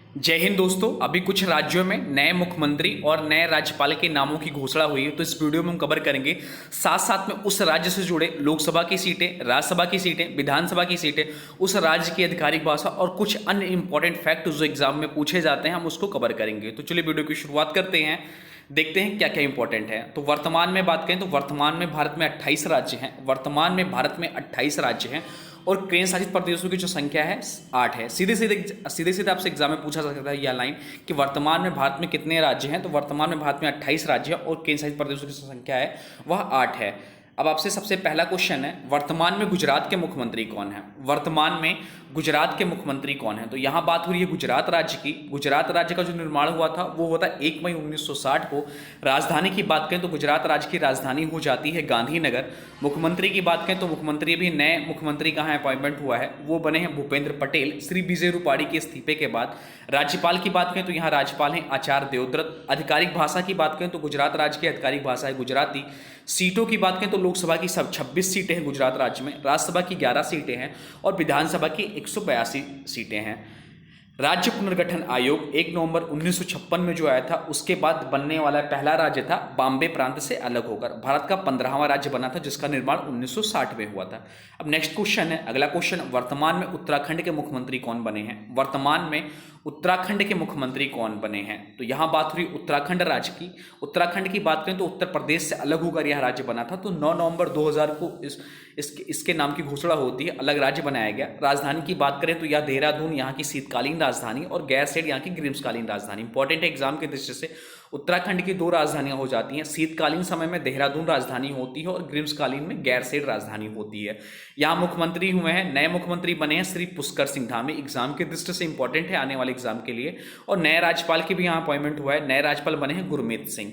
जय हिंद दोस्तों। अभी कुछ राज्यों में नए मुख्यमंत्री और नए राज्यपाल के नामों की घोषणा हुई है, तो इस वीडियो में हम कवर करेंगे। साथ साथ में उस राज्य से जुड़े लोकसभा की सीटें, राज्यसभा की सीटें, विधानसभा की सीटें, उस राज्य की आधिकारिक भाषा और कुछ अन्य इंपॉर्टेंट फैक्ट जो एग्जाम में पूछे जाते हैं, हम उसको कवर करेंगे। तो चलिए वीडियो की शुरुआत करते हैं, देखते हैं क्या क्या इंपॉर्टेंट है। तो वर्तमान में बात करें तो वर्तमान में भारत में 28 राज्य हैं। वर्तमान में भारत में 28 राज्य हैं और केंद्र शासित प्रदेशों की जो संख्या है 8 है। सीधे सीधे आपसे एग्जाम में पूछा जा सकता है यह लाइन कि वर्तमान में भारत में कितने राज्य हैं। तो वर्तमान में भारत में 28 राज्य है और केंद्र शासित प्रदेशों की जो संख्या है वह 8 है। अब आपसे सबसे पहला क्वेश्चन है, वर्तमान में गुजरात के मुख्यमंत्री कौन है? वर्तमान में गुजरात के मुख्यमंत्री कौन है? तो यहाँ बात हो रही है गुजरात राज्य की। गुजरात राज्य का जो निर्माण हुआ था वो हुआ था 1 मई 1960 को। राजधानी की बात करें तो गुजरात राज्य की राजधानी हो जाती है गांधीनगर। मुख्यमंत्री की बात करें तो मुख्यमंत्री भी नए मुख्यमंत्री का अपॉइंटमेंट हुआ है, वो बने हैं भूपेंद्र पटेल श्री विजय रूपाणी के इस्तीफे के बाद। राज्यपाल की बात करें तो यहाँ राज्यपाल हैं आचार्य देवव्रत। आधिकारिक भाषा की बात करें तो गुजरात राज्य की आधिकारिक भाषा है गुजराती। सीटों की बात करें तो लोकसभा की सब 26 सीटें हैं गुजरात राज्य में, राज्यसभा की 11 सीटें हैं और विधानसभा की 182 सीटें हैं। राज्य पुनर्गठन आयोग 1 नवंबर 1956 में जो आया था, उसके बाद बनने वाला पहला राज्य था बॉम्बे प्रांत से अलग होकर। भारत का 15वां राज्य बना था जिसका निर्माण 1960 में हुआ था। अब नेक्स्ट क्वेश्चन है, अगला क्वेश्चन, वर्तमान में उत्तराखंड के मुख्यमंत्री कौन बने हैं? वर्तमान में उत्तराखंड के मुख्यमंत्री कौन बने हैं? तो यहाँ बात हुई उत्तराखंड राज्य की। उत्तराखंड की बात करें तो उत्तर प्रदेश से अलग होकर यह राज्य बना था। तो 9 नवंबर 2000 को इसके नाम की घोषणा होती है, अलग राज्य बनाया गया। राजधानी की बात करें तो यह देहरादून यहाँ की शीतकालीन राजधानी और गैरसैंण यहाँ की ग्रीष्मकालीन राजधानी। इंपॉर्टेंट है एग्जाम की दृष्टि से। उत्तराखंड की 2 राजधानियां हो जाती हैं, शीतकालीन समय में देहरादून राजधानी होती है और ग्रीष्मकालीन में गैरसैंण राजधानी होती है। यहाँ मुख्यमंत्री हुए हैं, नए मुख्यमंत्री बने हैं श्री पुष्कर सिंह धामी। एग्जाम की दृष्टि से इंपॉर्टेंट है आने वाले एग्जाम के लिए। और नए राज्यपाल की भी यहाँ अपॉइंटमेंट हुआ है, नए राज्यपाल बने हैं गुरमीत सिंह।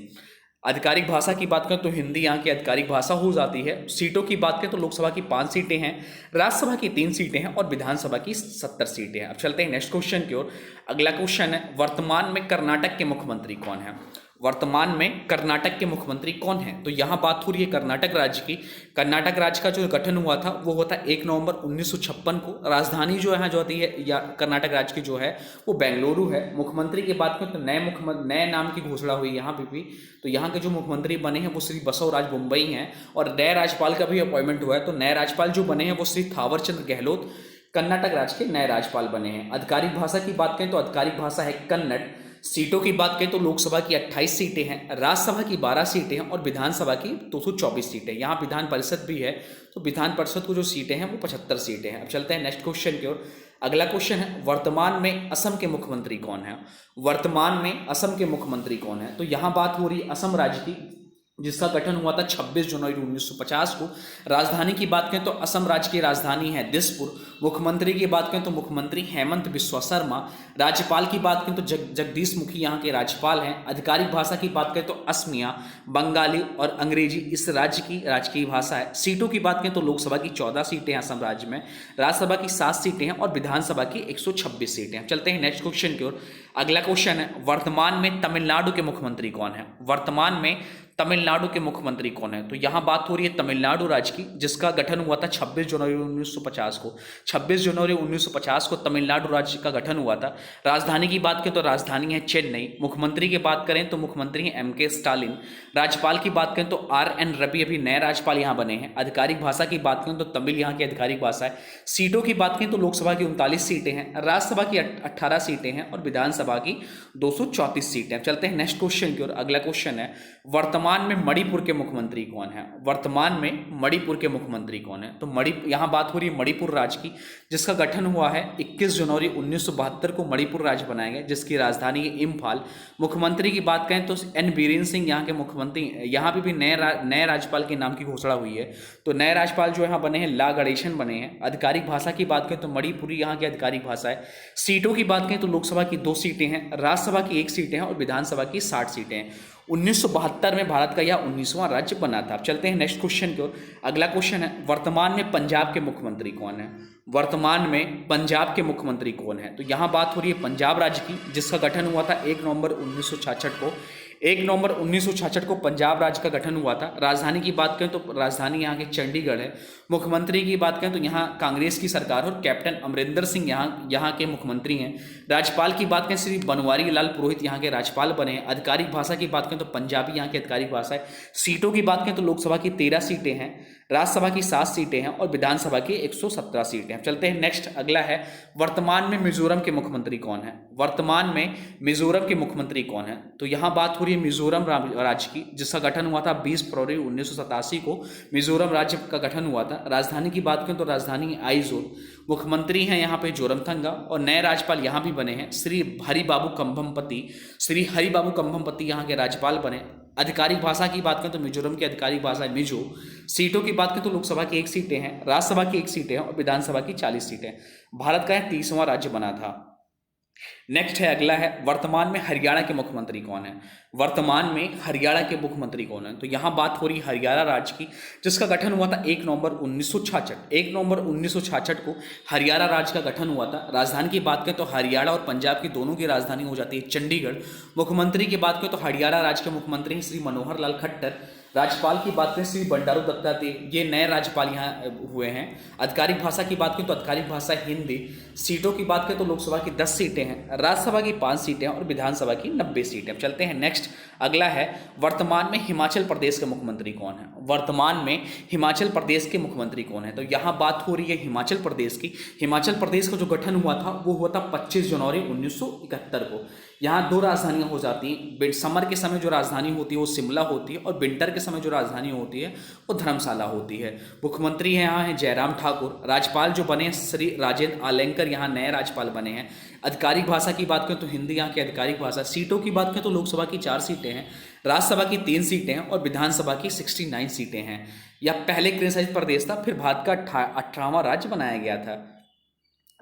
आधिकारिक भाषा की बात करें तो हिंदी यहाँ की आधिकारिक भाषा हो जाती है। सीटों की बात करें तो लोकसभा की 5 सीटें हैं, राज्यसभा की 3 सीटें हैं और विधानसभा की 70 सीटें हैं। अब चलते हैं नेक्स्ट क्वेश्चन की ओर। अगला क्वेश्चन है, वर्तमान में कर्नाटक के मुख्यमंत्री कौन है? वर्तमान में कर्नाटक के मुख्यमंत्री कौन है? तो यहाँ बात हो रही है कर्नाटक राज्य की। कर्नाटक राज्य का जो गठन हुआ था वो होता है 1 नवंबर 1956 को। राजधानी जो यहाँ जो होती है या कर्नाटक राज्य की जो है वो बेंगलुरु है। मुख्यमंत्री की बात करें तो नए नाम की घोषणा हुई यहाँ पे भी। तो यहाँ के जो मुख्यमंत्री बने हैं वो श्री बसवराज बोम्मई हैं और नए राज्यपाल का भी अपॉइंटमेंट हुआ है। तो नए राज्यपाल जो बने हैं वो श्री थावरचंद गहलोत कर्नाटक राज्य के नए राज्यपाल बने हैं। आधिकारिक भाषा की बात करें तो आधिकारिक भाषा है कन्नड़। सीटों की बात करें तो लोकसभा की 28 सीटें हैं, राज्यसभा की 12 सीटें हैं और विधानसभा की 224 सीटें। यहाँ विधान परिषद भी है, तो विधान परिषद को जो सीटें हैं वो 75 सीटें हैं। अब चलते हैं नेक्स्ट क्वेश्चन की ओर। अगला क्वेश्चन है, वर्तमान में असम के मुख्यमंत्री कौन है? वर्तमान में असम के मुख्यमंत्री कौन है? तो यहाँ बात हो रही है असम राज्य की, जिसका गठन हुआ था 26 जनवरी 1950 को। राजधानी की बात करें तो असम राज्य की राजधानी है दिसपुर। मुख्यमंत्री की बात करें तो मुख्यमंत्री हेमंत बिस्वा शर्मा। राज्यपाल की बात करें तो जगदीश मुखी यहाँ के राज्यपाल हैं। आधिकारिक भाषा की बात करें तो असमिया, बंगाली और अंग्रेजी इस राज्य की राजकीय भाषा है। सीटों की बात करें तो लोकसभा की 14 सीटें हैं असम राज्य में, राज्यसभा की 7 सीटें हैं और विधानसभा की 126 सीटें हैं। चलते हैं नेक्स्ट क्वेश्चन की ओर। अगला क्वेश्चन है, वर्तमान में तमिलनाडु के मुख्यमंत्री कौन है? वर्तमान में तमिलनाडु के मुख्यमंत्री कौन है? तो यहाँ बात हो रही है तमिलनाडु राज्य की, जिसका गठन हुआ था 26 जनवरी 1950 को। 26 जनवरी 1950 को तमिलनाडु राज्य का गठन हुआ था। राजधानी की बात करें तो राजधानी है चेन्नई। मुख्यमंत्री की बात करें तो मुख्यमंत्री हैं MK स्टालिन। राज्यपाल की बात करें तो RN रवि अभी नए राज्यपाल यहाँ बने हैं। आधिकारिक भाषा की बात करें तो तमिल यहाँ की आधिकारिक भाषा है। सीटों की बात करें तो लोकसभा की 39 सीटें हैं, राज्यसभा की 18 सीटें हैं और विधानसभा की 234 सीटें। चलते हैं नेक्स्ट क्वेश्चन की ओर। अगला क्वेश्चन है, वर्तमान में मणिपुर के मुख्यमंत्री कौन है? वर्तमान में मणिपुर के मुख्यमंत्री कौन है? तो यहाँ बात हो रही है मणिपुर राज्य की, जिसका गठन हुआ है 21 जनवरी 1972 को। मणिपुर राज्य बनाया गया जिसकी राजधानी है इम्फाल। मुख्यमंत्री की बात करें तो N बीरेन सिंह यहाँ के मुख्यमंत्री। यहाँ पे भी नए राज्यपाल के नाम की घोषणा हुई है। तो नए राज्यपाल जो यहाँ बने हैं ला गणेशन बने हैं। आधिकारिक भाषा की बात करें तो मणिपुरी यहाँ की आधिकारिक भाषा है। सीटों की बात करें तो लोकसभा की 2 सीटें हैं, राज्यसभा की 1 सीटें हैं और विधानसभा की 60 सीटें हैं। 1972 में भारत का यह 19वां राज्य बना था। अब चलते हैं नेक्स्ट क्वेश्चन की ओर। अगला क्वेश्चन है, वर्तमान में पंजाब के मुख्यमंत्री कौन है? वर्तमान में पंजाब के मुख्यमंत्री कौन है? तो यहाँ बात हो रही है पंजाब राज्य की, जिसका गठन हुआ था 1 नवंबर 1966 को। 1 नवंबर 1966 को पंजाब राज्य का गठन हुआ था। राजधानी की बात करें तो राजधानी यहाँ की चंडीगढ़ है। मुख्यमंत्री की बात करें तो यहाँ कांग्रेस की सरकार और कैप्टन अमरिंदर सिंह यहाँ के मुख्यमंत्री हैं। राज्यपाल की बात करें श्री बनवारी लाल पुरोहित यहाँ के राज्यपाल बने हैं। आधिकारिक भाषा की बात करें तो पंजाबी यहाँ की आधिकारिक भाषा है। सीटों की बात करें तो लोकसभा की 13 सीटें हैं, राज्यसभा की 7 सीटें हैं और विधानसभा की 117 सीटें हैं। चलते हैं नेक्स्ट, अगला है वर्तमान में मिजोरम के मुख्यमंत्री कौन है। वर्तमान में मिजोरम के मुख्यमंत्री कौन है, तो यहाँ बात हो रही है मिजोरम राज्य की, जिसका गठन हुआ था 20 फरवरी 1987 को मिजोरम राज्य का गठन हुआ था। राजधानी की बात करें तो राजधानी आइजोल। मुख्यमंत्री हैं यहाँ पे जोरमथंगा और नए राज्यपाल यहाँ भी बने हैं श्री हरिबाबू कंभमपति। श्री हरिबाबू कंभमपति यहाँ के राज्यपाल बने। आधिकारिक भाषा की बात करें तो मिजोरम की आधिकारिक भाषा है मिजो। सीटों की बात करें तो लोकसभा की 1 सीटें हैं, राज्यसभा की 1 सीटें हैं और विधानसभा की 40 सीटें। भारत का 30वां राज्य बना था। नेक्स्ट है, अगला है वर्तमान में हरियाणा के मुख्यमंत्री कौन है। वर्तमान में हरियाणा के मुख्यमंत्री कौन है, तो यहां बात हो रही हरियाणा राज्य की, जिसका गठन हुआ था 1 नवंबर 1966। 1 नवंबर 1966 को हरियाणा राज्य का गठन हुआ था। राजधानी की बात करें तो हरियाणा और पंजाब की दोनों की राजधानी हो जाती है चंडीगढ़। मुख्यमंत्री की बात करें तो हरियाणा राज्य के मुख्यमंत्री हैं श्री मनोहर लाल खट्टर। राज्यपाल की बात करें श्री बंडारू दत्तात्रेय, ये नए राज्यपाल यहाँ हुए हैं। आधिकारिक भाषा की बात करें तो आधिकारिक भाषा हिंदी। सीटों की बात करें तो लोकसभा की 10 सीटें हैं, राज्यसभा की 5 सीटें और विधानसभा की 90 सीटें। अब चलते हैं नेक्स्ट, अगला है वर्तमान में हिमाचल प्रदेश के मुख्यमंत्री कौन है। वर्तमान में हिमाचल प्रदेश के मुख्यमंत्री कौन है, तो यहाँ बात हो रही है हिमाचल प्रदेश की। हिमाचल प्रदेश का जो गठन हुआ था वो हुआ था 25 जनवरी 1971 को। यहाँ 2 राजधानियाँ हो जाती हैं। समर के समय जो राजधानी होती है वो शिमला होती है और विंटर के समय जो राजधानी होती है वो धर्मशाला होती है। मुख्यमंत्री हैं यहाँ हैं जयराम ठाकुर। राज्यपाल जो बने श्री राजेंद्र आलेंकर यहाँ नए राज्यपाल बने हैं। आधिकारिक भाषा की बात करें तो हिंदी यहाँ की आधिकारिक भाषा। सीटों की बात करें तो लोकसभा की 4 सीटें हैं, राज्यसभा की 3 सीटें हैं और विधानसभा की 69 सीटें हैं। यह पहले केंद्रशासित प्रदेश था, फिर भारत का 18वां राज्य बनाया गया था।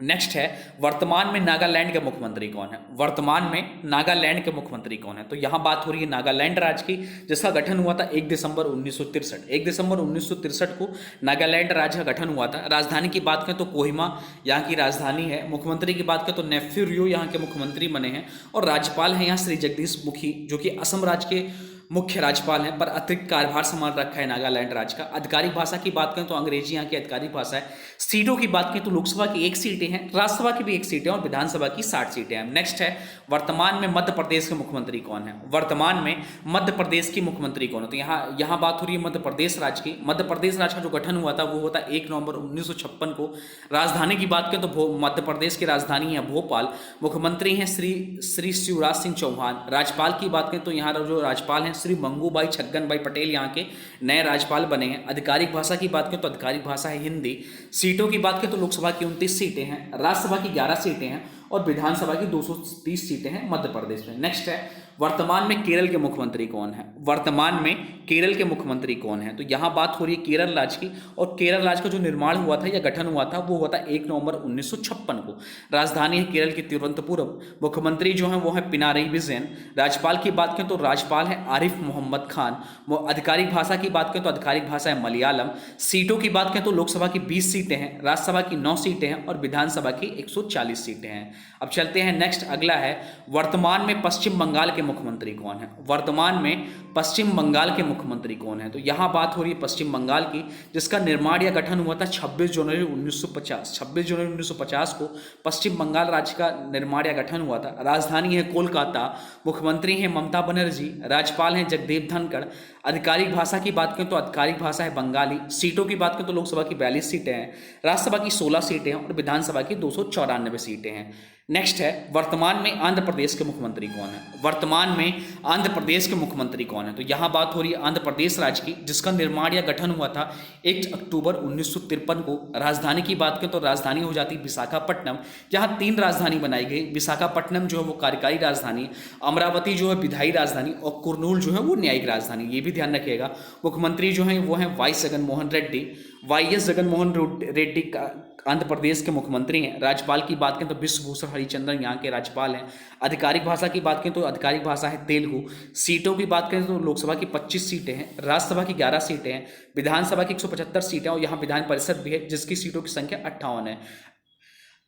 नेक्स्ट है वर्तमान में नागालैंड के मुख्यमंत्री कौन है। वर्तमान में नागालैंड के मुख्यमंत्री कौन है, तो यहां बात हो रही है नागालैंड राज्य की, जिसका गठन हुआ था 1 दिसंबर 1963। 1 दिसंबर 1963 को नागालैंड राज्य का गठन हुआ था। राजधानी की बात करें तो कोहिमा यहाँ की राजधानी है। मुख्यमंत्री की बात करें तो नेफ्यू रियो यहाँ के मुख्यमंत्री बने हैं और राज्यपाल हैं यहाँ श्री जगदीश मुखी, जो कि असम राज्य के मुख्य राज्यपाल हैं, पर अतिरिक्त कार्यभार संभाल रखा है नागालैंड राज्य का। आधिकारिक भाषा की बात करें तो अंग्रेजी यहाँ की आधिकारिक भाषा है। सीटों की बात करें तो लोकसभा की 1 सीटें हैं, राज्यसभा की भी 1 सीटें और विधानसभा की 60 सीटें हैं। नेक्स्ट है वर्तमान में मध्य प्रदेश के मुख्यमंत्री कौन है। वर्तमान में मध्य प्रदेश की मुख्यमंत्री कौन है, तो यहाँ बात हो रही है मध्य प्रदेश राज्य की। मध्य प्रदेश राज्य का जो गठन हुआ था वो हुआ था 1 नवंबर 1956 को। राजधानी की बात करें तो मध्य प्रदेश की राजधानी है भोपाल। मुख्यमंत्री हैं श्री शिवराज सिंह चौहान। राज्यपाल की बात करें तो यहाँ जो राज्यपाल हैं श्री मंगूभाई छगन भाई पटेल यहाँ के नए राज्यपाल बने हैं। आधिकारिक भाषा की बात करें तो आधिकारिक भाषा है हिंदी। सीटों की बात करें तो लोकसभा की 29 सीटें हैं, राज्यसभा की 11 सीटें हैं और विधानसभा की 230 सीटें हैं मध्य प्रदेश में। नेक्स्ट है वर्तमान में केरल के मुख्यमंत्री कौन है। वर्तमान में केरल के मुख्यमंत्री कौन है, तो यहाँ बात हो रही है केरल राज्य की। और केरल राज्य का जो निर्माण हुआ था या गठन हुआ था वो हुआ था 1 नवंबर 1956 को। राजधानी है केरल की तिरुवनंतपुरम। मुख्यमंत्री जो है वो है पिनारई विजयन। राज्यपाल की बात करें तो राज्यपाल है आरिफ मोहम्मद खान। आधिकारिक भाषा की बात करें तो आधिकारिक भाषा है मलयालम। सीटों की बात करें तो लोकसभा की 20 सीटें हैं, राज्यसभा की 9 सीटें हैं और विधानसभा की 140 सीटें हैं। अब चलते हैं नेक्स्ट, अगला है वर्तमान में पश्चिम बंगाल के मुख्यमंत्री कौन है। वर्तमान में पश्चिम बंगाल के मुख्यमंत्री कौन है, तो यहां बात हो रही है पश्चिम बंगाल की, जिसका निर्माण या गठन हुआ था 26 जनवरी 1950। 26 जनवरी 1950 को पश्चिम बंगाल राज्य का निर्माण या गठन हुआ था। राजधानी है कोलकाता। मुख्यमंत्री हैं ममता बनर्जी। राज्यपाल हैं जगदीप धनखड़। आधिकारिक भाषा की बात करें तो आधिकारिक भाषा है बंगाली। सीटों की बात करें तो लोकसभा की 42 सीटें हैं, राज्यसभा की 16 सीटें हैं और विधानसभा की 294 सीटें हैं। नेक्स्ट है वर्तमान में आंध्र प्रदेश के मुख्यमंत्री कौन है। वर्तमान में आंध्र प्रदेश के मुख्यमंत्री कौन है, तो यहाँ बात हो रही है आंध्र प्रदेश राज्य की, जिसका निर्माण या गठन हुआ था 1 अक्टूबर 1953 को। राजधानी की बात करें तो राजधानी हो जाती है विशाखापट्टनम। यहाँ 3 राजधानी बनाई गई। विशाखापट्टनम जो है वो कार्यकारी राजधानी, अमरावती जो है विधायी राजधानी और कुर्नूल जो है वो न्यायिक राजधानी। ये भी ध्यान रखिएगा। मुख्यमंत्री जो है वो है वाई जगनमोहन रेड्डी। वाईएस जगनमोहन रेड्डी का आंध्र प्रदेश के मुख्यमंत्री हैं। राज्यपाल की बात करें तो विश्वभूषण हरिचंद्रन यहाँ के राज्यपाल हैं। आधिकारिक भाषा की बात करें तो आधिकारिक भाषा है तेलुगु। सीटों की बात करें तो लोकसभा की 25 सीटें हैं, राज्यसभा की 11 सीटें हैं, विधानसभा की 175 सीटें और यहाँ विधान परिषद भी है जिसकी सीटों की संख्या 58 है।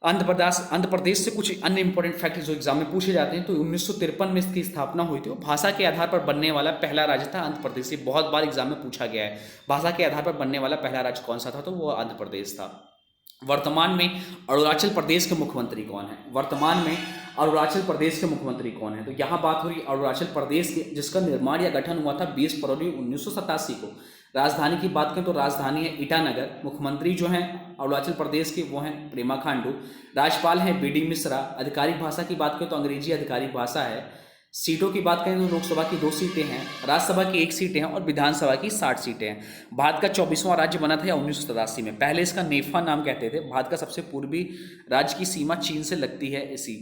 आंध्र प्रदेश से कुछ अन्य इंपॉर्टेंट फैक्ट जो एग्जाम में पूछे जाते हैं। तो 1953 में इसकी स्थापना हुई थी। भाषा के आधार पर बनने वाला पहला राज्य था आंध्र प्रदेश। ये बहुत बार एग्जाम में पूछा गया है, भाषा के आधार पर बनने वाला पहला राज्य कौन सा था, तो वो आंध्र प्रदेश था। वर्तमान में अरुणाचल प्रदेश के मुख्यमंत्री कौन है? वर्तमान में अरुणाचल प्रदेश के मुख्यमंत्री कौन है? तो यहाँ बात हो रही है अरुणाचल प्रदेश के, जिसका निर्माण या गठन हुआ था 20 फरवरी 1987 को। राजधानी की बात करें तो राजधानी है ईटानगर। मुख्यमंत्री जो हैं अरुणाचल प्रदेश के वो हैं पेमा खांडू। राज्यपाल हैं बी डी मिश्रा। आधिकारिक भाषा की बात करें तो अंग्रेजी आधिकारिक भाषा है। सीटों की बात करें तो लोकसभा की 2 सीटें हैं, राज्यसभा की 1 सीटें हैं और विधानसभा की 60 सीटें हैं। भारत का 24वां राज्य बना था 1987 में। पहले इसका नेफा नाम कहते थे। भारत का सबसे पूर्वी राज्य की सीमा चीन से लगती है इसी।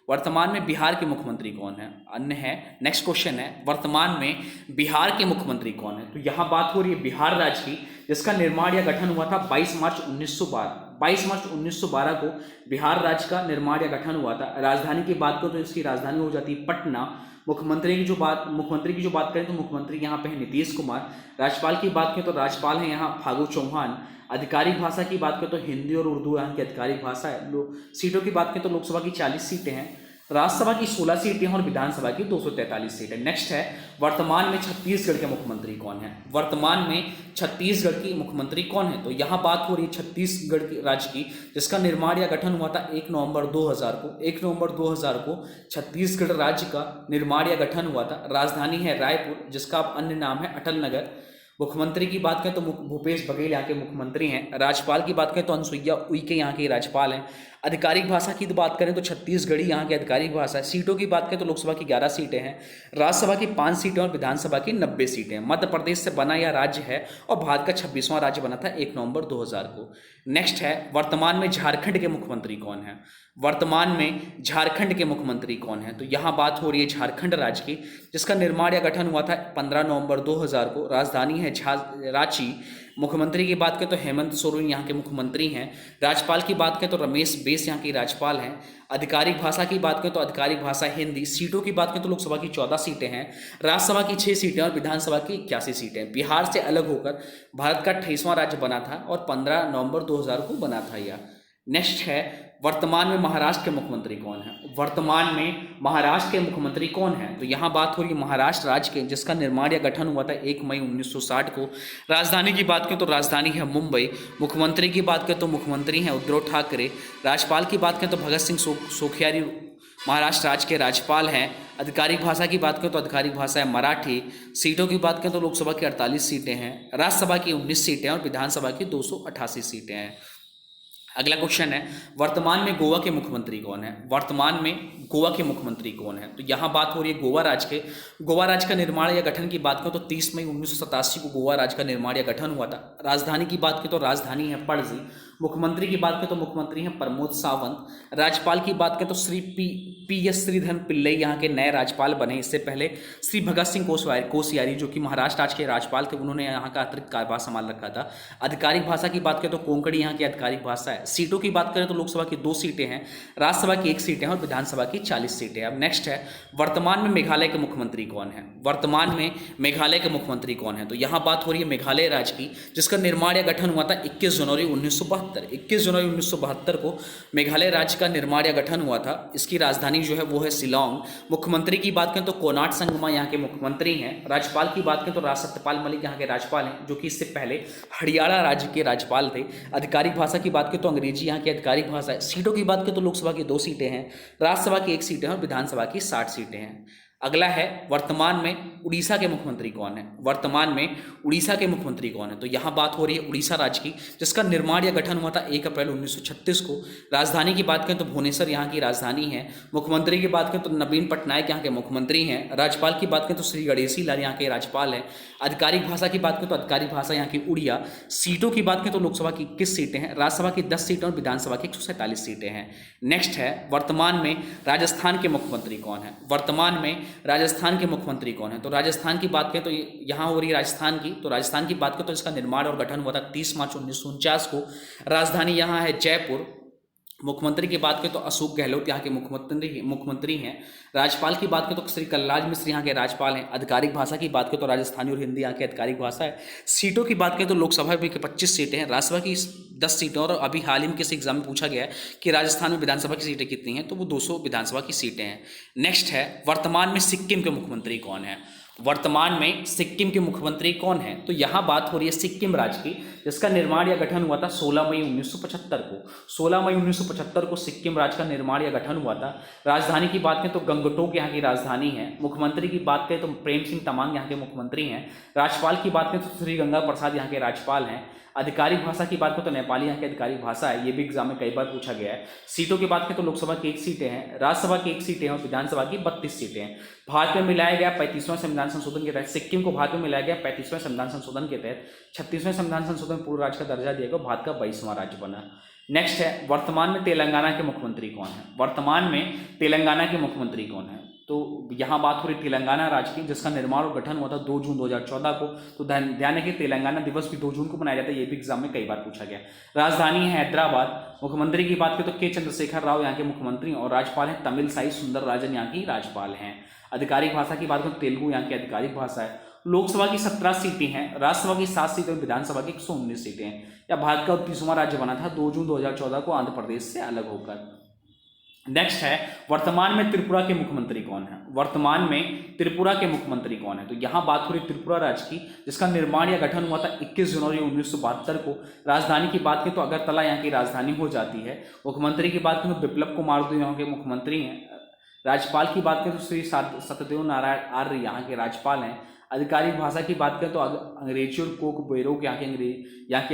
वर्तमान में बिहार के मुख्यमंत्री कौन है? अन्य है। नेक्स्ट क्वेश्चन है, वर्तमान में बिहार के मुख्यमंत्री कौन है? तो यहाँ बात हो रही है बिहार राज्य की, जिसका निर्माण या गठन हुआ था 22 मार्च 1912। 22 मार्च 1912 को बिहार राज्य का निर्माण या गठन हुआ था। राजधानी की बात करें तो इसकी राजधानी हो जाती है पटना। मुख्यमंत्री की जो बात करें तो मुख्यमंत्री यहाँ पे है नीतीश कुमार। राज्यपाल की बात करें तो राज्यपाल है यहाँ फागू चौहान। आधिकारिक भाषा की बात करें तो हिंदी और उर्दू यहाँ की आधिकारिक भाषा है। सीटों की बात करें तो लोकसभा की 40 सीटें हैं, राज्यसभा की 16 सीटें और विधानसभा की 243 सीटें। नेक्स्ट है, वर्तमान में छत्तीसगढ़ के मुख्यमंत्री कौन है? वर्तमान में छत्तीसगढ़ की मुख्यमंत्री कौन है? तो यहाँ बात हो रही है छत्तीसगढ़ की राज्य की, जिसका निर्माण या गठन हुआ था 1 नवंबर 2000 को। 1 नवंबर 2000 को छत्तीसगढ़ राज्य का निर्माण या गठन हुआ था। राजधानी है रायपुर, जिसका अन्य नाम है अटल नगर। मुख्यमंत्री की बात करें तो भूपेश बघेल यहाँ के मुख्यमंत्री हैं। राज्यपाल की बात करें तो अनुसुईया उइके यहाँ के राज्यपाल हैं। आधिकारिक भाषा की बात करें तो छत्तीसगढ़ी यहाँ की आधिकारिक भाषा है। सीटों की बात करें तो लोकसभा की 11 सीटें हैं, राज्यसभा की 5 सीटें और विधानसभा की 90 सीटें। मध्य प्रदेश से बना यह राज्य है और भारत का 26वां राज्य बना था 1 नवंबर 2000 को। नेक्स्ट है, वर्तमान में झारखंड के मुख्यमंत्री कौन है? वर्तमान में झारखंड के मुख्यमंत्री कौन है? तो यहाँ बात हो रही है झारखंड राज्य की, जिसका निर्माण या गठन हुआ था 15 नवंबर 2000 को। राजधानी है रांची। मुख्यमंत्री की बात करें तो हेमंत सोरेन यहाँ के मुख्यमंत्री हैं। राज्यपाल की बात करें तो रमेश बैस यहाँ के राज्यपाल हैं। आधिकारिक भाषा की बात करें तो आधिकारिक भाषा हिंदी। सीटों की बात करें तो लोकसभा की 14 सीटें हैं, राज्यसभा की 6 सीटें और विधानसभा की 81 सीटें। बिहार से अलग होकर भारत का 28वां राज्य बना था और 15 नवंबर 2000 को बना था यह। नेक्स्ट है, वर्तमान में महाराष्ट्र के मुख्यमंत्री कौन है? वर्तमान में महाराष्ट्र के मुख्यमंत्री कौन है? तो यहाँ बात हो रही है महाराष्ट्र राज्य के, जिसका निर्माण या गठन हुआ था 1 मई 1960 को। राजधानी की बात करें तो राजधानी है मुंबई। मुख्यमंत्री की बात करें तो मुख्यमंत्री हैं उद्धव ठाकरे। राज्यपाल की बात करें तो भगत सिंह सोखियारी महाराष्ट्र राज्य के राज्यपाल हैं। आधिकारिक भाषा की बात करें तो आधिकारिक भाषा है मराठी। सीटों की बात करें तो लोकसभा की 48 सीटें हैं, राज्यसभा की 19 सीटें और विधानसभा की 288 सीटें हैं। अगला क्वेश्चन है, वर्तमान में गोवा के मुख्यमंत्री कौन है? वर्तमान में गोवा के मुख्यमंत्री कौन है? तो यहाँ बात हो रही है गोवा राज्य के। गोवा राज्य का निर्माण या गठन की बात करें तो 30 मई 1987 को गोवा राज्य का निर्माण या गठन हुआ था। राजधानी की बात करें तो राजधानी है पणजी। मुख्यमंत्री की बात करें तो मुख्यमंत्री हैं प्रमोद सावंत। राज्यपाल की बात करें तो श्री पी एस श्रीधरन पिल्लई यहाँ के नए राज्यपाल बने। इससे पहले श्री भगत सिंह कोश्यारी जो कि महाराष्ट्र राज्य के राज्यपाल थे, उन्होंने यहाँ का अतिरिक्त कार्यभार संभाल रखा था। आधिकारिक भाषा की बात करें तो कोंकणी यहाँ की आधिकारिक भाषा है। सीटों की बात करें तो लोकसभा की 2 सीटें हैं, राज्यसभा की 1 सीट है और विधानसभा की 40 सीटें हैं। अब नेक्स्ट है, वर्तमान में मेघालय के मुख्यमंत्री कौन है? वर्तमान में मेघालय के मुख्यमंत्री कौन है? तो यहाँ बात हो रही है मेघालय राज्य की, जिसका निर्माण या गठन हुआ था 21 जनवरी 1972। 21 जनवरी 1972 को मेघालय राज्य का निर्माण या गठन हुआ था। इसकी राजधानी जो है वो है शिलांग। मुख्यमंत्री की बात करें तो कोनाट संगमा यहाँ के मुख्यमंत्री हैं। राज्यपाल की बात करें तो राज सत्यपाल मलिक यहाँ के राज्यपाल हैं, जो कि इससे पहले हरियाणा राज्य के राज्यपाल थे। आधिकारिक भाषा की बात करें तो अंग्रेजी यहाँ की आधिकारिक भाषा है। सीटों की बात करें तो लोकसभा की 2 सीटें हैं, राज्यसभा की 1 सीट है और विधानसभा की 60 सीटें हैं। अगला है, वर्तमान में उड़ीसा के मुख्यमंत्री कौन है? वर्तमान में उड़ीसा के मुख्यमंत्री कौन है? तो यहाँ बात हो रही है उड़ीसा राज्य की, जिसका निर्माण या गठन हुआ था 1 अप्रैल 1936 को। राजधानी की बात करें तो भुवनेश्वर यहाँ की राजधानी है। मुख्यमंत्री की बात करें तो नवीन पटनायक यहाँ के मुख्यमंत्री हैं। राज्यपाल की बात करें तो श्री गणेशी लाल यहाँ के राज्यपाल हैं। आधिकारिक भाषा की बात करें तो आधिकारिक भाषा यहाँ की उड़िया। सीटों की बात करें तो लोकसभा की 21 सीटें हैं, राज्यसभा की 10 सीटें और विधानसभा की 147 सीटें हैं। नेक्स्ट है, वर्तमान में राजस्थान के मुख्यमंत्री कौन है? वर्तमान में राजस्थान के मुख्यमंत्री कौन है? तो राजस्थान की बात करें तो यहाँ हो रही है राजस्थान की। तो राजस्थान की बात करें तो इसका निर्माण और गठन हुआ था 30 मार्च 1949 को। राजधानी यहाँ है जयपुर। मुख्यमंत्री की बात करें तो अशोक गहलोत यहाँ के मुख्यमंत्री हैं। राज्यपाल की बात करें तो श्री कलराज मिश्र यहाँ के राज्यपाल हैं। आधिकारिक भाषा की बात करें तो राजस्थानी और हिंदी यहाँ की आधिकारिक भाषा है। सीटों की बात करें तो लोकसभा में 25 सीटें हैं, राज्यसभा की 10 सीटें, और अभी हाल ही में किसी एग्जाम में पूछा गया है कि राजस्थान में विधानसभा की सीटें कितनी हैं, तो वो 200 विधानसभा की सीटें हैं। नेक्स्ट है, वर्तमान में सिक्किम के मुख्यमंत्री कौन है। वर्तमान में सिक्किम के मुख्यमंत्री कौन है, तो यहाँ बात हो रही है सिक्किम राज्य की, जिसका निर्माण या गठन हुआ था 16 मई 1975 को। 16 मई 1975 को सिक्किम राज्य का निर्माण या गठन हुआ था। राजधानी की बात करें तो गंगटोक यहाँ की राजधानी है। मुख्यमंत्री की बात करें तो प्रेम सिंह तमांग यहाँ के मुख्यमंत्री हैं। राज्यपाल की बात करें तो श्री गंगा प्रसाद यहाँ के राज्यपाल हैं। आधिकारिक भाषा की बात करें तो नेपाली यहाँ की आधिकारिक भाषा है, ये भी एग्जाम में कई बार पूछा गया है। सीटों की बात करें तो लोकसभा की 1 सीटें हैं, राज्यसभा की 1 सीटें हैं और विधानसभा की 32 सीटें हैं। भारत में मिलाया गया 35वां संविधान संशोधन के तहत सिक्किम को भारत में मिलाया गया 35वें संविधान संशोधन के तहत 36वें संविधान संशोधन पूर्व राज्य का दर्जा दिया गया, भारत का 22वां राज्य बना। नेक्स्ट है, वर्तमान में तेलंगाना के मुख्यमंत्री कौन है। वर्तमान में तेलंगाना के मुख्यमंत्री कौन है, तो यहाँ बात हो रही तेलंगाना राज्य की, जिसका निर्माण और गठन हुआ था 2 जून 2014 को। तो ध्यान रखिए तेलंगाना दिवस भी 2 जून को मनाया जाता है, ये भी एग्जाम में कई बार पूछा गया। राजधानी है हैदराबाद। मुख्यमंत्री की बात करें तो के चंद्रशेखर राव यहाँ के मुख्यमंत्री और राज्यपाल हैं तमिल साई सुंदरराजन यहाँ की राज्यपाल हैं। आधिकारिक भाषा की बात करें तो तेलुगु यहाँ की आधिकारिक भाषा है। लोकसभा की 17 सीटें हैं, राज्यसभा की 7 सीटें और विधानसभा की 119 सीटें हैं। या भारत का 30वां राज्य बना था 2 जून 2014 को आंध्र प्रदेश से अलग होकर। नेक्स्ट है, वर्तमान में त्रिपुरा के मुख्यमंत्री कौन है। वर्तमान में त्रिपुरा के मुख्यमंत्री कौन है, तो यहाँ बात हो रही त्रिपुरा राज्य की, जिसका निर्माण या गठन हुआ था 21 जनवरी 1972 को। राजधानी की बात करें तो अगरतला यहाँ की राजधानी हो जाती है। मुख्यमंत्री की बात करें तो बिप्लब कुमार देव यहाँ के मुख्यमंत्री हैं। राज्यपाल की बात करें तो श्री सत्यदेव नारायण आर्य यहाँ के राज्यपाल हैं। आधिकारिक भाषा की बात करें तो अंग्रेजी और कोक बोरोक यहाँ की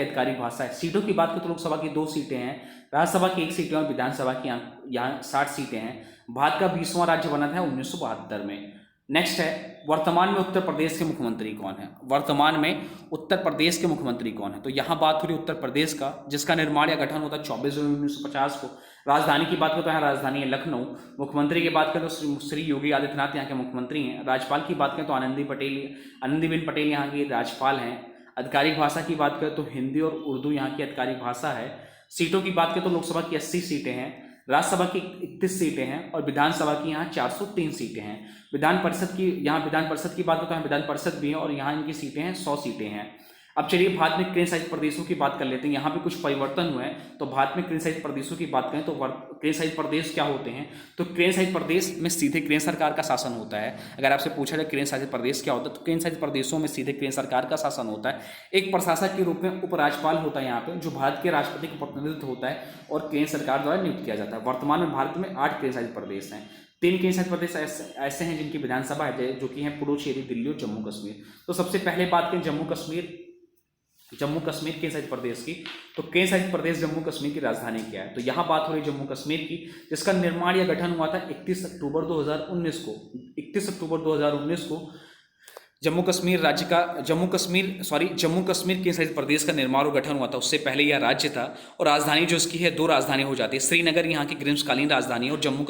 आधिकारिक भाषा है। सीटों की बात करें तो लोकसभा की 2 सीटें हैं, राज्यसभा की 1 सीटें और विधानसभा की यहाँ 60 सीटें हैं। भारत का 20वां राज्य बना था 1972 में। नेक्स्ट है, वर्तमान में उत्तर प्रदेश के मुख्यमंत्री कौन है। वर्तमान में उत्तर प्रदेश के मुख्यमंत्री कौन है, तो यहाँ बात हो रही उत्तर प्रदेश का, जिसका निर्माण या गठन होता 24 जनवरी 1950 को। राजधानी की बात करें तो यहाँ राजधानी है लखनऊ। मुख्यमंत्री की बात करें तो श्री योगी आदित्यनाथ यहाँ के मुख्यमंत्री हैं। राज्यपाल की बात करें तो आनंदीबेन पटेल यहाँ की राज्यपाल हैं। आधिकारिक भाषा की बात करें तो हिंदी और उर्दू यहाँ की आधिकारिक भाषा है। सीटों की बात करें तो लोकसभा की 80 सीटें हैं, राज्यसभा की 31 सीटें हैं और विधानसभा की यहाँ 403 सीटें हैं। विधान परिषद की बात करें तो यहाँ विधान परिषद भी है और यहाँ इनकी सीटें हैं 100 सीटें हैं। अब चलिए भारत में केंद्र शासित प्रदेशों की बात कर लेते हैं। यहाँ पे कुछ परिवर्तन हुए हैं, तो भारत में केंद्र शासित प्रदेशों की बात करें तो केंद्र शासित प्रदेश क्या होते हैं, तो केंद्र शासित प्रदेश में सीधे केंद्र सरकार का शासन होता है। अगर आपसे पूछा जाए केंद्र शासित प्रदेश क्या होता है, तो केंद्र शासित प्रदेशों में सीधे केंद्र सरकार का शासन होता है। एक प्रशासक के रूप में उपराज्यपाल होता है यहाँ पे, जो भारत के राष्ट्रपति का प्रतिनिधित्व होता है और केंद्र सरकार द्वारा नियुक्त किया जाता है। वर्तमान में भारत में 8 केंद्र शासित प्रदेश हैं। 3 केंद्र शासित प्रदेश ऐसे हैं जिनकी विधानसभा है, जो कि हैं पुडुचेरी, दिल्ली और जम्मू कश्मीर। तो सबसे पहले बात करें जम्मू कश्मीर केंद्र शासित प्रदेश की, तो केंद्र शासित प्रदेश जम्मू कश्मीर की राजधानी क्या है, तो यहाँ बात हो रही जम्मू कश्मीर की, जिसका निर्माण या गठन हुआ था 31 अक्टूबर 2019 को। जम्मू कश्मीर केंद्र शासित प्रदेश का निर्माण और गठन हुआ था, उससे पहले यह राज्य था। और राजधानी जो इसकी है 2 राजधानी हो जाती है, श्रीनगर यहाँ की ग्रीष्मकालीन राजधानी है और जम्मू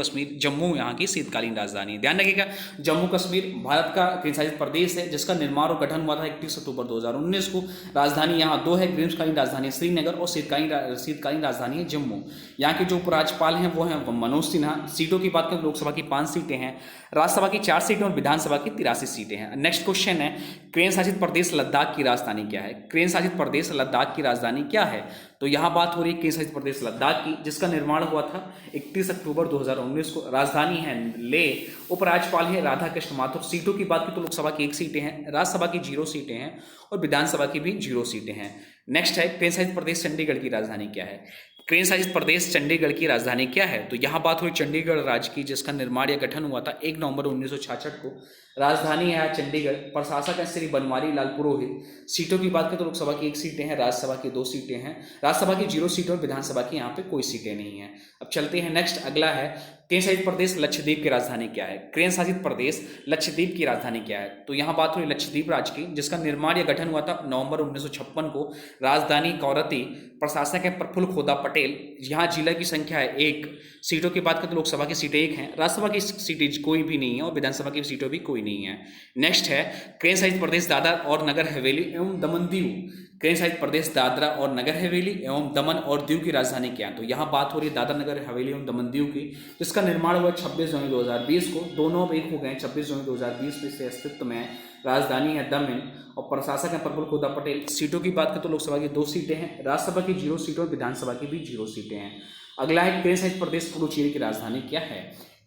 यहाँ की शीतकालीन राजधानी है। ध्यान रखिएगा, जम्मू कश्मीर भारत का केंद्र शासित प्रदेश है, जिसका निर्माण और गठन हुआ था 31 अक्टूबर 2019 को। राजधानी यहाँ 2 है, ग्रीष्मकालीन राजधानी श्रीनगर और शीतकालीन राजधानी है जम्मू। यहाँ के जो उपराज्यपाल हैं वो हैं मनोज सिन्हा। सीटों की बात करें, लोकसभा की 5 सीटें हैं, राज्यसभा की 4 सीटें और विधानसभा की 83 सीटें हैं। नेक्स्ट क्वेश्चन है, केंद्र शासित प्रदेश लद्दाख की राजधानी क्या है। केंद्र शासित प्रदेश लद्दाख की राजधानी क्या है, तो यहाँ बात हो रही है केंद्र शासित प्रदेश लद्दाख की, जिसका निर्माण हुआ था 31 अक्टूबर 2019 को। राजधानी है लेह। उपराज्यपाल है राधा कृष्ण माथुर। सीटों की बात की तो लोकसभा की 1 सीटें हैं, राज्यसभा की 0 सीटें हैं और विधानसभा की भी 0 सीटें हैं। नेक्स्ट है, केंद्र शासित प्रदेश चंडीगढ़ की राजधानी क्या है। केंद्र शासित प्रदेश चंडीगढ़ की राजधानी क्या है, तो यहाँ बात हुई चंडीगढ़ राज्य की, जिसका निर्माण या गठन हुआ था 1 नवंबर 1966 को। राजधानी है चंडीगढ़। प्रशासक है श्री बनवारी लाल पुरोहित। सीटों की बात करें तो लोकसभा की 1 सीटें हैं, राज्यसभा की 2 सीटें हैं, राज्यसभा की 0 सीटें और विधानसभा की यहाँ पे कोई सीटें नहीं है। अब चलते हैं नेक्स्ट, अगला है केंद्र शासित प्रदेश लक्षद्वीप की राजधानी क्या है। केंद्र शासित प्रदेश लक्षद्वीप की राजधानी क्या है, तो यहाँ बात हुई लक्षद्वीप राज्य की, जिसका निर्माण या गठन हुआ था नवंबर 1956 को। राजधानी कौरती। प्रशासक है प्रफुल्ल खोदा पटेल। यहाँ जिला की संख्या है 1। सीटों की बात करें तो लोकसभा की सीटें 1 हैं, राज्यसभा की सीटें कोई भी नहीं है और विधानसभा की सीटें भी कोई नहीं है। नेक्स्ट है, केंद्र शासित प्रदेश दादरा और नगर हवेली एवं दमन दीव। केंद्र शासित प्रदेश दादरा और नगर हवेली एवं दमन और दीव की राजधानी क्या है? तो यहाँ बात हो रही है दादरा नगर हवेली एवं दमन दीव की, जिसका निर्माण हुआ 26 जनवरी 2020 को। दोनों अब एक हो गए 26 जनवरी 2020 में से अस्तित्व में है। राजधानी है दमन और प्रशासक है प्रफुल्ल खुदा पटेल। सीटों की बात करें तो लोकसभा की 2 सीटें हैं, राज्यसभा की 0 सीटें और विधानसभा की भी 0 सीटें हैं। अगला है केंद्र शासित प्रदेश पुडुचेरी की राजधानी क्या है?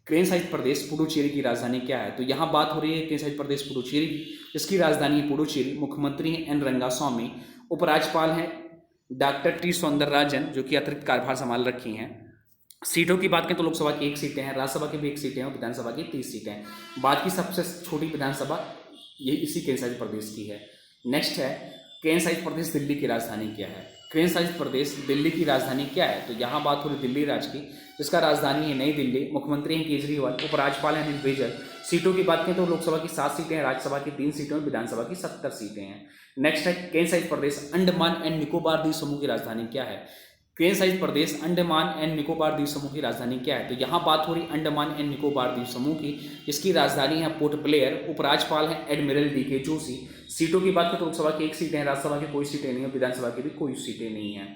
केंद्र शासित प्रदेश पुडुचेरी की राजधानी क्या है? तो यहाँ बात हो रही है केंद्र शासित प्रदेश पुडुचेरी की, जिसकी राजधानी है पुडुचेरी। मुख्यमंत्री हैं एन रंगास्वामी। उपराज्यपाल हैं डॉक्टर टी सौंदरराजन, जो कि अतिरिक्त कार्यभार संभाल रखी हैं। सीटों की बात करें तो लोकसभा की 1 सीटें हैं, राज्यसभा की भी 1 सीटें हैं और विधानसभा की 30 सीटें हैं। बात की सबसे छोटी विधानसभा ये इसी केंद्र शासित प्रदेश की है। नेक्स्ट है केंद्र शासित प्रदेश दिल्ली की राजधानी क्या है? केंद्र शासित प्रदेश दिल्ली की राजधानी क्या है? तो यहाँ बात हो रही दिल्ली राज्य की, जिसका राजधानी है नई दिल्ली। मुख्यमंत्री हैं केजरीवाल। उपराज्यपाल हैं अनिल बैजल। सीटों की बात करें तो लोकसभा की 7 सीटें हैं, राज्यसभा की 3 सीटें और विधानसभा की 70 सीटें हैं। नेक्स्ट है केंद्र शासित प्रदेश अंडमान एंड निकोबार द्वीप समूह की राजधानी क्या है? केंद्र शासित प्रदेश अंडमान एंड निकोबार द्वीप समूह की राजधानी क्या है? तो यहाँ बात हो रही अंडमान एंड निकोबार द्वीप समूह की, जिसकी राजधानी है पोर्ट ब्लेयर। उपराज्यपाल हैं एडमिरल डी.के. जोशी। सीटों की बात करें तो लोकसभा की 1 सीटें हैं, राज्यसभा की कोई सीटें नहीं है, विधानसभा की भी कोई सीटें नहीं है।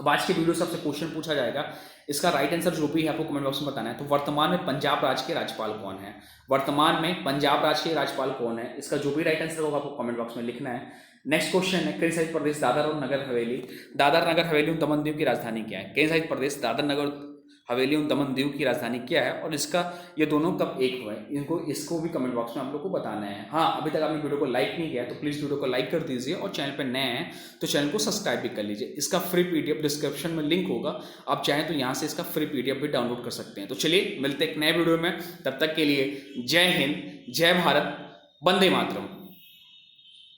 अब आज के वीडियो से आपसे क्वेश्चन पूछा जाएगा, इसका राइट आंसर जो भी है आपको कमेंट बॉक्स में बताना है। तो वर्तमान में पंजाब राज्य के राज्यपाल कौन है? वर्तमान में पंजाब राज्य के राज्यपाल कौन है? इसका जो भी राइट आंसर होगा आपको कमेंट बॉक्स में लिखना है। नेक्स्ट क्वेश्चन है केंद्र शासित प्रदेश दादर और नगर हवेली। दादर नगर हवेली और दमन दीव की राजधानी क्या है? केंद्र शासित प्रदेश दादर नगर हवेली और दमन दीव की राजधानी क्या है और इसका ये दोनों कब एक हुए, इसको भी कमेंट बॉक्स में आप लोग को बताना है। हाँ, अभी तक आपने वीडियो को लाइक नहीं किया है तो प्लीज़ वीडियो को लाइक कर दीजिए और चैनल पर नए हैं तो चैनल को सब्सक्राइब भी कर लीजिए। इसका फ्री पीडीएफ डिस्क्रिप्शन में लिंक होगा, आप चाहें तो यहाँ से इसका फ्री पीडीएफ भी डाउनलोड कर सकते हैं। तो चलिए मिलते हैं एक नए वीडियो में, तब तक के लिए जय हिंद, जय भारत, वंदे मातरम।